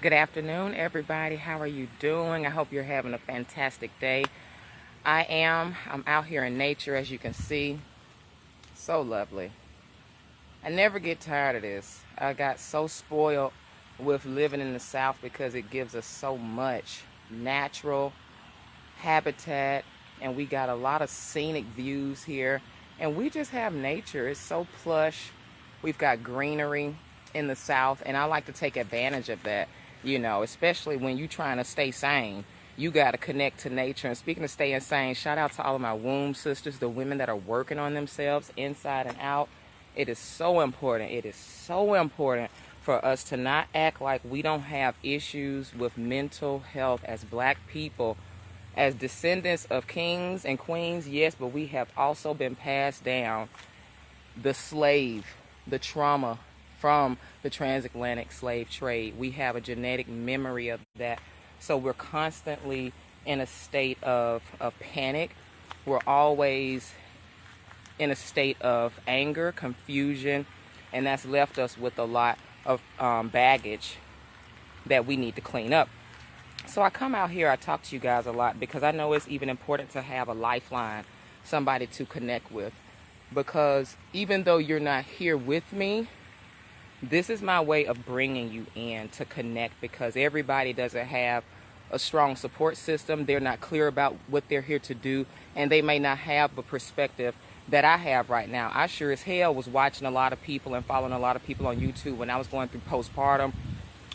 Good afternoon, everybody. How are you doing? I hope you're having a fantastic day. I am. I'm out here in nature, as you can see. So lovely. I never get tired of this. I got so spoiled with living in the South because it gives us so much natural habitat, and we got a lot of scenic views here, and we just have nature. It's so plush. We've got greenery in the South, and I like to take advantage of that, especially when you're trying to stay sane. You got to connect to nature. And speaking of staying sane, shout out to all of my womb sisters, the women that are working on themselves inside and out. It is so important. It is so important for us to not act like we don't have issues with mental health as Black people. As descendants of kings and queens, yes, but we have also been passed down the trauma from the transatlantic slave trade. We have a genetic memory of that. So we're constantly in a state of panic. We're always in a state of anger, confusion, and that's left us with a lot of baggage that we need to clean up. So I come out here, I talk to you guys a lot because I know it's even important to have a lifeline, somebody to connect with. Because even though you're not here with me, this is my way of bringing you in to connect, because everybody doesn't have a strong support system. They're not clear about what they're here to do, and they may not have the perspective that I have right now. I sure as hell was watching a lot of people and following a lot of people on YouTube when I was going through postpartum.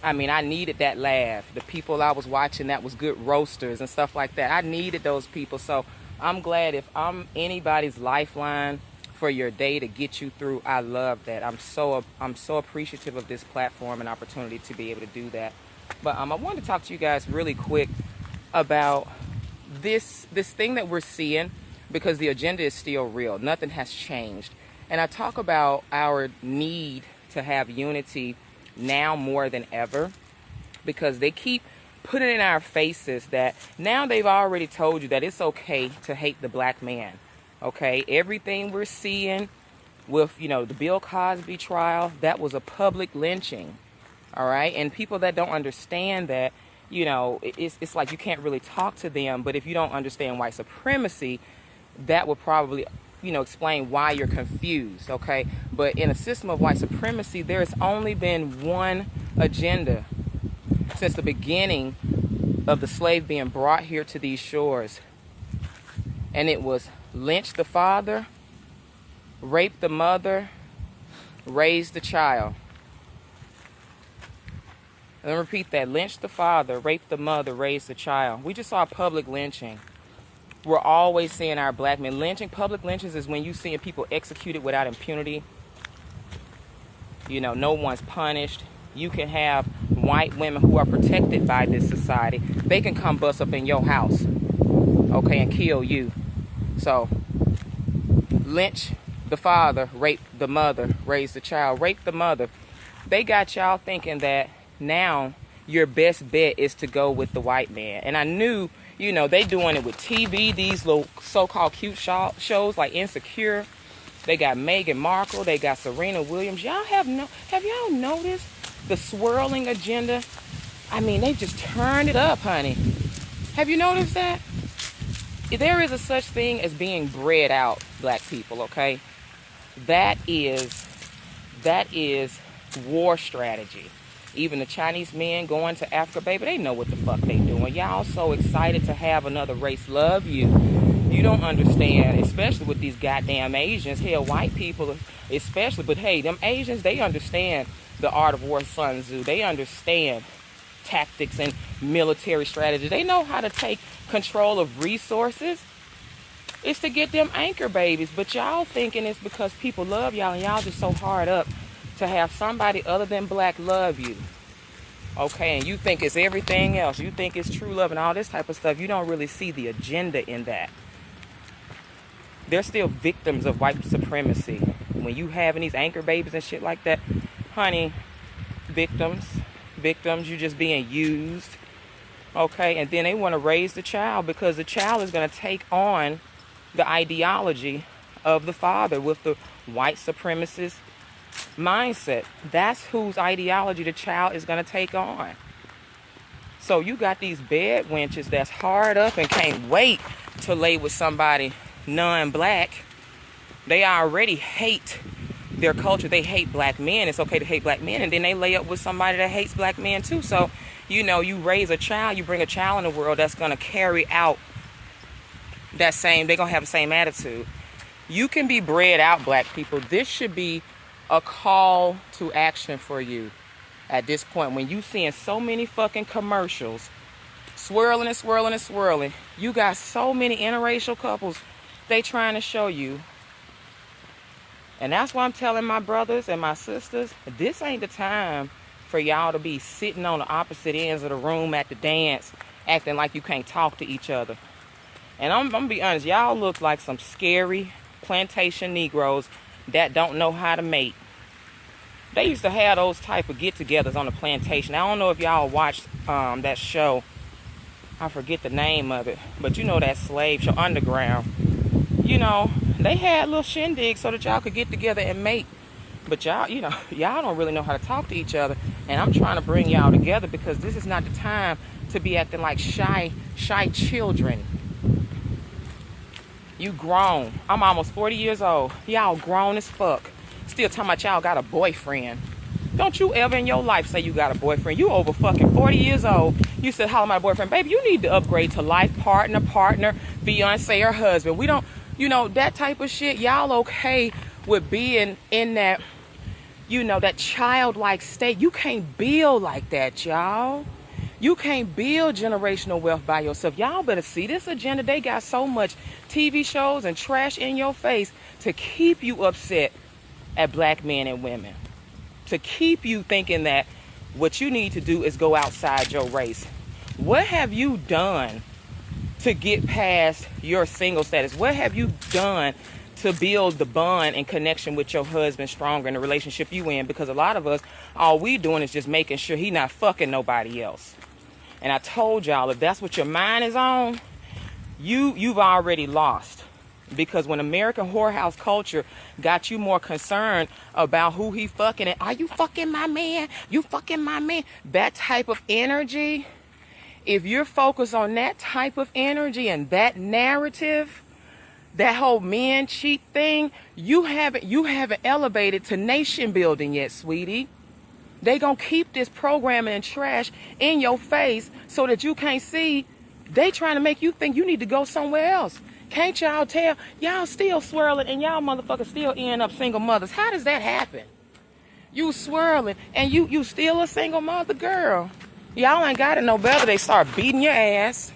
I mean, I needed that laugh. The people I was watching that was good roasters and stuff like that. I needed those people. So I'm glad if I'm anybody's lifeline for your day to get you through. I love that. I'm so appreciative of this platform and opportunity to be able to do that. But I wanted to talk to you guys really quick about this thing that we're seeing, because the agenda is still real. Nothing has changed. And I talk about our need to have unity now more than ever, because they keep putting in our faces that now they've already told you that it's okay to hate the Black man. Okay, everything we're seeing with, the Bill Cosby trial, that was a public lynching. All right, and people that don't understand that, it's like you can't really talk to them. But if you don't understand white supremacy, that would probably, explain why you're confused. Okay, but in a system of white supremacy, there has only been one agenda since the beginning of the slave being brought here to these shores, and it was lynch the father, rape the mother, raise the child. Let me repeat that. Lynch the father, rape the mother, raise the child. We just saw public lynching. We're always seeing our Black men lynching. Public lynchings is when you seeing people executed without impunity. No one's punished. You can have white women who are protected by this society. They can come bust up in your house, okay, and kill you. So, lynch the father, rape the mother, raise the child. Rape the mother. They got y'all thinking that now your best bet is to go with the white man. And I knew, they doing it with TV, these little so-called cute shows like Insecure. They got Meghan Markle, they got Serena Williams. Have y'all noticed the swirling agenda? I mean, they just turned it up, honey. Have you noticed that? There is a such thing as being bred out, Black people, okay? That is war strategy. Even the Chinese men going to Africa, baby, they know what the fuck they doing. Y'all so excited to have another race love you. You don't understand, especially with these goddamn Asians. Hell, white people especially, but hey, them Asians, they understand the art of war, Sun Tzu. They understand tactics and military strategy. They know how to take control of resources. It's to get them anchor babies. But y'all thinking it's because people love y'all and y'all just so hard up to have somebody other than Black love you. Okay, and you think it's everything else. You think it's true love and all this type of stuff. You don't really see the agenda in that. They're still victims of white supremacy. When you having these anchor babies and shit like that, honey, victims, you just being used. Okay, and then they want to raise the child because the child is going to take on the ideology of the father with the white supremacist mindset. That's whose ideology the child is going to take on. So you got these bed wenches that's hard up and can't wait to lay with somebody non-black. They already hate their culture. They hate black men. It's okay to hate black men. And then they lay up with somebody that hates black men too. So, you know, you raise a child, you bring a child in the world that's going to carry out that same, they're going to have the same attitude. You can be bred out, black people. This should be a call to action for you at this point. When you seeing so many fucking commercials, swirling and swirling and swirling, you got so many interracial couples, they trying to show you. And that's why I'm telling my brothers and my sisters, this ain't the time for y'all to be sitting on the opposite ends of the room at the dance, acting like you can't talk to each other. And I'm gonna be honest, y'all look like some scary plantation Negroes that don't know how to mate. They used to have those type of get-togethers on the plantation. I don't know if y'all watched that show. I forget the name of it, but you know that slave show, Underground. You know, they had little shindigs so that y'all could get together and mate. But y'all, you know, y'all don't really know how to talk to each other. And I'm trying to bring y'all together because this is not the time to be acting like shy children. You grown. I'm almost 40 years old. Y'all grown as fuck. Still talking about y'all got a boyfriend. Don't you ever in your life say you got a boyfriend. You over fucking 40 years old. You said, holla my boyfriend. Baby, you need to upgrade to life partner, fiance, or husband. We don't, you know, that type of shit. Y'all okay with being in that, you know, that childlike state. You can't build like that, y'all. You can't build generational wealth by yourself. Y'all better see this agenda. They got so much TV shows and trash in your face to keep you upset at black men and women. To keep you thinking that what you need to do is go outside your race. What have you done to get past your single status? What have you done to build the bond and connection with your husband stronger in the relationship you in? Because a lot of us, all we doing is just making sure he not fucking nobody else. And I told y'all, if that's what your mind is on, you've already lost. Because when American whorehouse culture got you more concerned about who he fucking and are you fucking my man? You fucking my man? That type of energy, if you're focused on that type of energy and that narrative, that whole men cheat thing, you haven't elevated to nation building yet, sweetie. They gonna keep this programming and trash in your face so that you can't see. They trying to make you think you need to go somewhere else. Can't y'all tell? Y'all still swirling and y'all motherfuckers still end up single mothers. How does that happen? You swirling and you still a single mother, girl. Y'all ain't got it no better. They start beating your ass.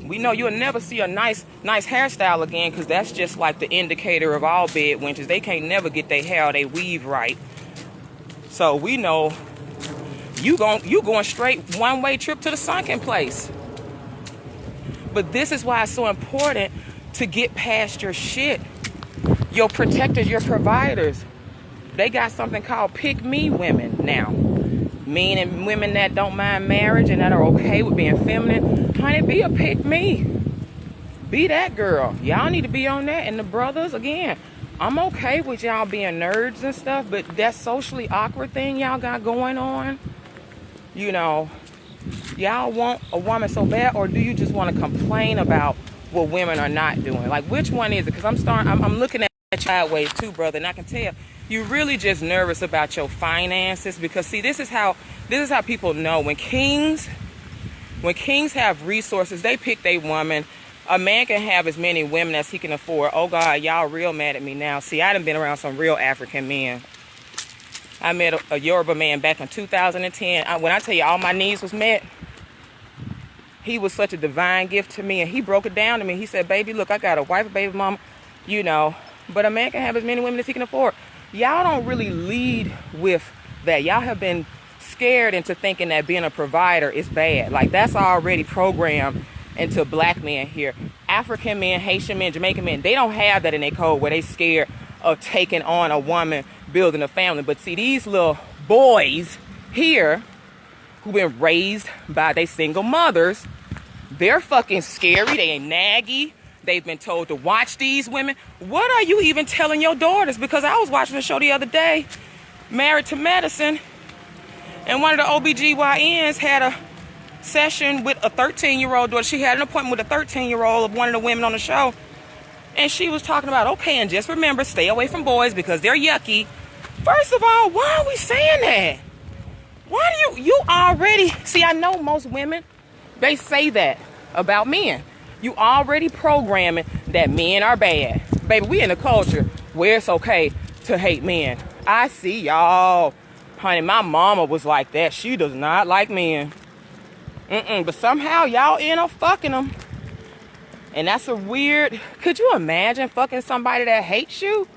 We know you'll never see a nice hairstyle again because that's just like the indicator of all bed wenches. They can't never get their hair or they weave right. So we know you going straight one-way trip to the sunken place. But this is why it's so important to get past your shit. Your protectors, your providers. They got something called pick me women now. Meaning women that don't mind marriage and that are okay with being feminine. Honey, be a pick me. Be that girl. Y'all need to be on that. And the brothers, again, I'm okay with y'all being nerds and stuff, but that socially awkward thing y'all got going on, you know, y'all want a woman so bad, or do you just want to complain about what women are not doing? Like, which one is it? Because I'm looking at sideways too, brother, and I can tell you're really just nervous about your finances. Because see, this is how people know when kings have resources, they pick their woman. A man can have as many women as he can afford. Oh God, y'all real mad at me now. See, I done been around some real African men. I met a Yoruba man back in 2010. When I tell you all my needs was met, he was such a divine gift to me. And he broke it down to me. He said, baby, look, I got a wife, a baby mama, you know, but a man can have as many women as he can afford. Y'all don't really lead with that. Y'all have been scared into thinking that being a provider is bad. Like, that's already programmed into black men here. African men, Haitian men, Jamaican men, they don't have that in their code where they scared of taking on a woman, building a family. But see, these little boys here who've been raised by their single mothers, they're fucking scary. They ain't naggy. They've been told to watch these women. What are you even telling your daughters? Because I was watching a show the other day, Married to Medicine, and one of the OBGYNs had session with a 13-year-old daughter. She had an appointment with a 13-year-old of one of the women on the show. And she was talking about, okay, and just remember, stay away from boys because they're yucky. First of all, why are we saying that? Why do you already, see, I know most women, they say that about men. You already programming that men are bad. Baby, we in a culture where it's okay to hate men. I see y'all. Honey, my mama was like that. She does not like men. But somehow y'all end up fucking them. And that's a weird, could you imagine fucking somebody that hates you?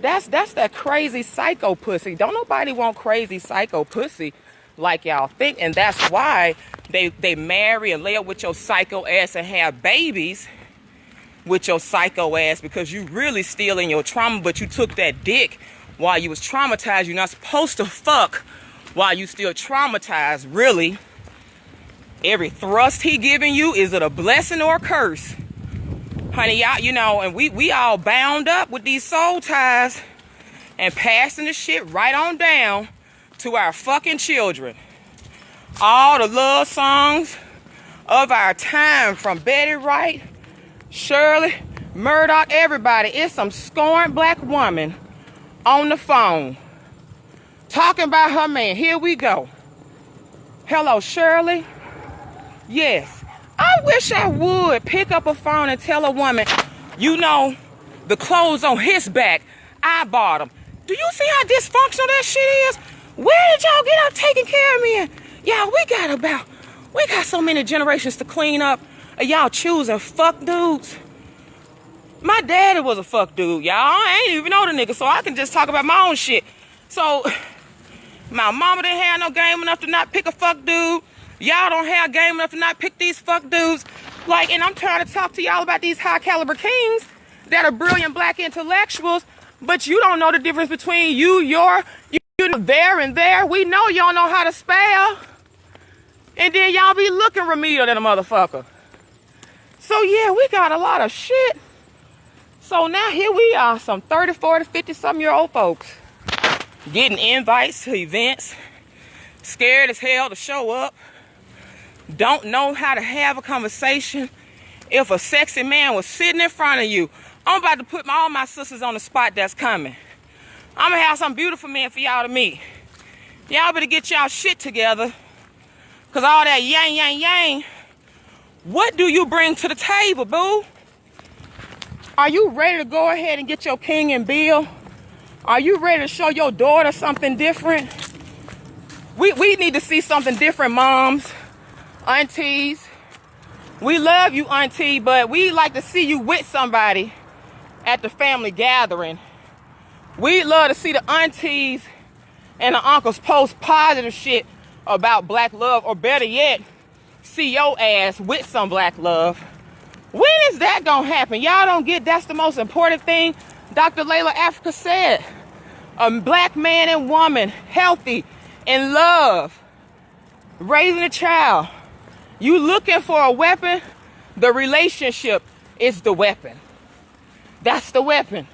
That's that crazy psycho pussy. Don't nobody want crazy psycho pussy like y'all think. And that's why they marry and lay up with your psycho ass and have babies with your psycho ass, because you really still in your trauma, but you took that dick while you was traumatized. You're not supposed to fuck while you still traumatized, really. Every thrust he giving you, is it a blessing or a curse? Honey, y'all, you know, and we all bound up with these soul ties and passing the shit right on down to our fucking children. All the love songs of our time, from Betty Wright, Shirley, Murdoch, everybody. It's some scorned black woman on the phone talking about her man. Here we go. Hello, Shirley. Yes. I wish I would pick up a phone and tell a woman, you know, the clothes on his back, I bought them. Do you see how dysfunctional that shit is? Where did y'all get out taking care of me? Y'all, we got so many generations to clean up. Y'all choosing fuck dudes. My daddy was a fuck dude, y'all. I ain't even know the nigga, so I can just talk about my own shit. So, my mama didn't have no game enough to not pick a fuck dude. Y'all don't have game enough to not pick these fuck dudes. Like, and I'm trying to talk to y'all about these high caliber kings that are brilliant black intellectuals, but you don't know the difference between you know, there and there. We know y'all know how to spell. And then y'all be looking remedial than a motherfucker. So yeah, we got a lot of shit. So now here we are, some 30, 40, 50-something-year-old folks getting invites to events, scared as hell to show up, don't know how to have a conversation. If a sexy man was sitting in front of you, I'm about to put all my sisters on the spot that's coming. I'm gonna have some beautiful men for y'all to meet. Y'all better get y'all shit together, because all that yang, yang, yang, what do you bring to the table, boo? Are you ready to go ahead and get your king and bill? Are you ready to show your daughter something different? We need to see something different, moms, aunties. We love you, auntie, but we like to see you with somebody at the family gathering. We love to see the aunties and the uncles post positive shit about black love, or better yet, see your ass with some black love. When is that gonna happen? Y'all don't get that's the most important thing Dr. Layla Africa said. A black man and woman, healthy, in love, raising a child. You looking for a weapon? The relationship is the weapon. That's the weapon.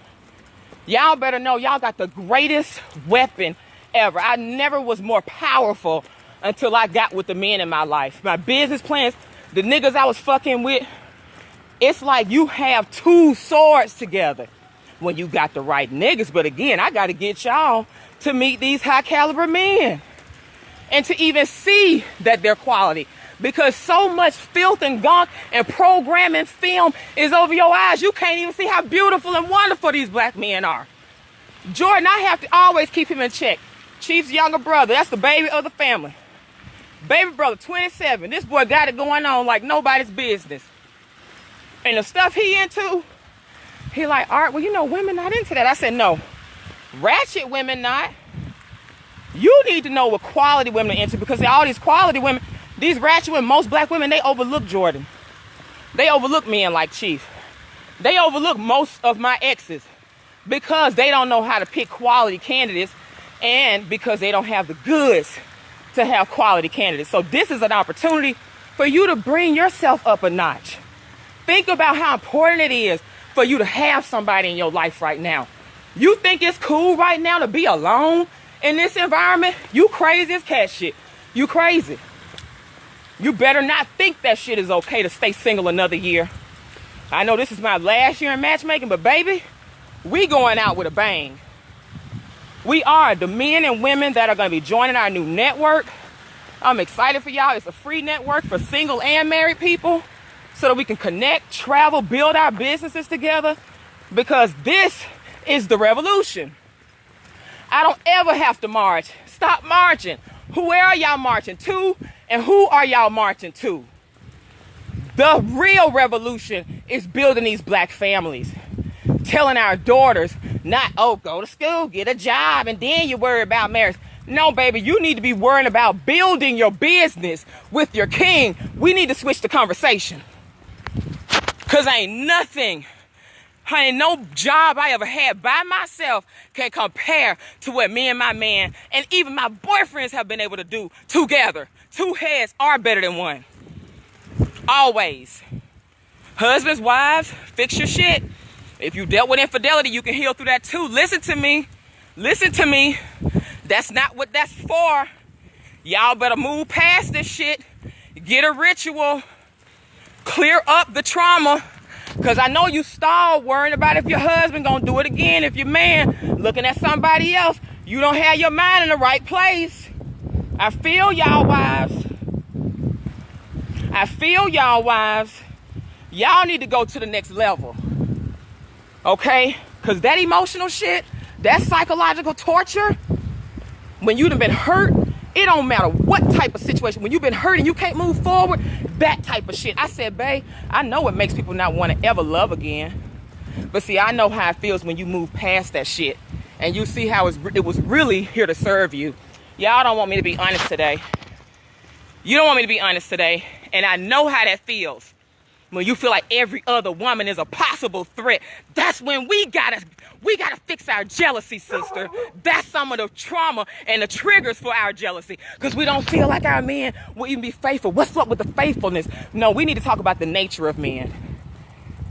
Y'all better know y'all got the greatest weapon ever. I never was more powerful until I got with the men in my life. My business plans, the niggas I was fucking with, it's like you have two swords together when you got the right niggas. But again, I got to get y'all to meet these high caliber men and to even see that they're quality, because so much filth and gunk and programming film is over your eyes. You can't even see how beautiful and wonderful these black men are. Jordan, I have to always keep him in check. Chief's younger brother, that's the baby of the family. Baby brother, 27. This boy got it going on like nobody's business. And the stuff he into, he like, all right, well, you know, women not into that. I said, no, ratchet women not. You need to know what quality women are into, because all these quality women, these ratchet women, most black women, they overlook Jordan. They overlook men like Chief. They overlook most of my exes because they don't know how to pick quality candidates, and because they don't have the goods to have quality candidates. So this is an opportunity for you to bring yourself up a notch. Think about how important it is for you to have somebody in your life right now. You think it's cool right now to be alone in this environment? You crazy as cat shit. You crazy. You better not think that shit is okay to stay single another year. I know this is my last year in matchmaking, but baby, we going out with a bang. We are the men and women that are going to be joining our new network. I'm excited for y'all. It's a free network for single and married people so that we can connect, travel, build our businesses together, because this is the revolution. I don't ever have to march. Stop marching. Where are y'all marching to, and who are y'all marching to? The real revolution is building these black families. Telling our daughters not, oh, go to school, get a job, and then you worry about marriage. No, baby, you need to be worrying about building your business with your king. We need to switch the conversation. Because ain't no job I ever had by myself can compare to what me and my man and even my boyfriends have been able to do together. Two heads are better than one. Always. Husbands, wives, fix your shit. If you dealt with infidelity, you can heal through that too. Listen to me. Listen to me. That's not what that's for. Y'all better move past this shit. Get a ritual. Clear up the trauma. Because I know you stalled worrying about if your husband gonna do it again. If your man looking at somebody else, you don't have your mind in the right place. I feel y'all wives. I feel y'all wives. Y'all need to go to the next level. Okay? Because that emotional shit, that psychological torture, when you done been hurt, it don't matter what type of situation. When you've been hurt and you can't move forward, that type of shit. I said, babe, I know it makes people not want to ever love again. But see, I know how it feels when you move past that shit. And you see how it was really here to serve you. Y'all don't want me to be honest today. You don't want me to be honest today. And I know how that feels. When you feel like every other woman is a possible threat. That's when we gotta fix our jealousy, sister. That's some of the trauma and the triggers for our jealousy. Because we don't feel like our men will even be faithful. What's up with the faithfulness? No, we need to talk about the nature of men.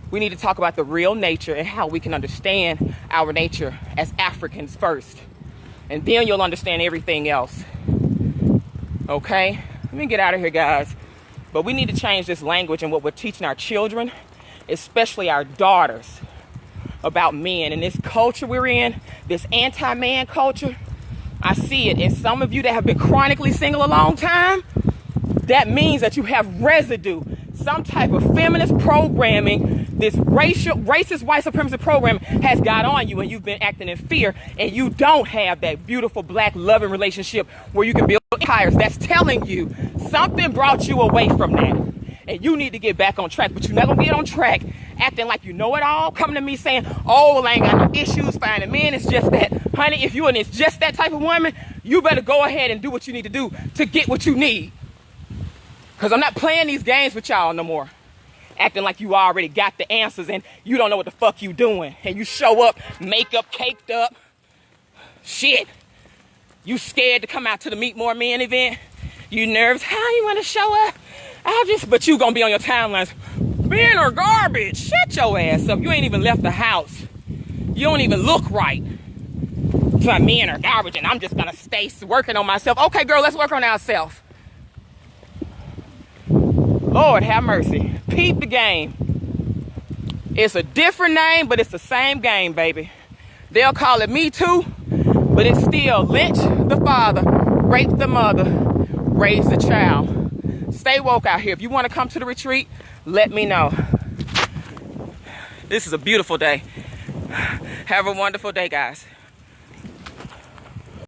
We need to talk about the real nature and how we can understand our nature as Africans first. And then you'll understand everything else. Okay? Let me get out of here, guys. But we need to change this language and what we're teaching our children, especially our daughters, about men. And this culture we're in, this anti-man culture, I see it. And some of you that have been chronically single a long time, that means that you have residue, some type of feminist programming, this racist white supremacist program has got on you, and you've been acting in fear, and you don't have that beautiful black loving relationship where you can build empires. That's telling you something brought you away from that, and you need to get back on track. But you're not gonna get on track acting like you know it all, coming to me saying, oh, well, I ain't got no issues finding men. It's just that, honey, if you're just that type of woman, you better go ahead and do what you need to do to get what you need. Because I'm not playing these games with y'all no more. Acting like you already got the answers and you don't know what the fuck you doing. And you show up, makeup caked up. Shit. You scared to come out to the Meet More Men event? You nervous? How you want to show up? But you gonna be on your timelines. Men are garbage. Shut your ass up. You ain't even left the house. You don't even look right. So men are garbage and I'm just gonna stay working on myself. Okay, girl, let's work on ourselves. Lord have mercy. Peep the game. It's a different name, but it's the same game, baby. They'll call it Me Too, but it's still lynch the father, rape the mother, raise the child. Stay woke out here. If you want to come to the retreat, let me know. This is a beautiful day. Have a wonderful day, guys.